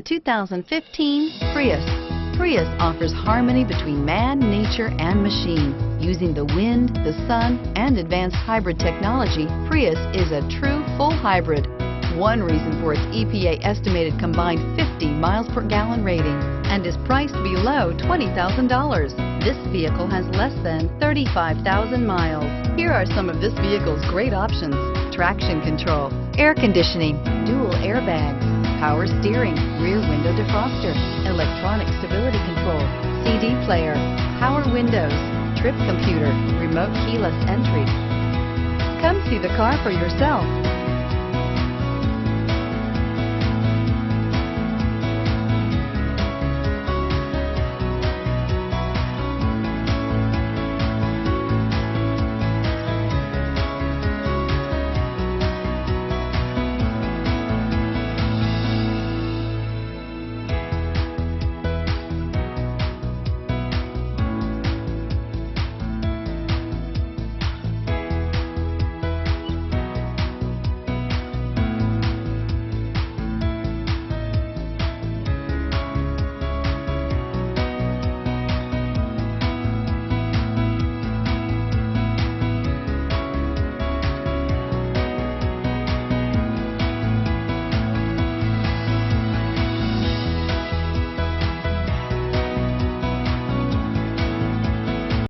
The 2015 Prius. Prius offers harmony between man, nature, and machine. Using the wind, the sun, and advanced hybrid technology, Prius is a true full hybrid. One reason for its EPA estimated combined 50 miles per gallon rating and is priced below $20,000. This vehicle has less than 35,000 miles. Here are some of this vehicle's great options: traction control, air conditioning, dual airbags, power steering, rear window defroster, electronic stability control, CD player, power windows, trip computer, remote keyless entry. Come see the car for yourself.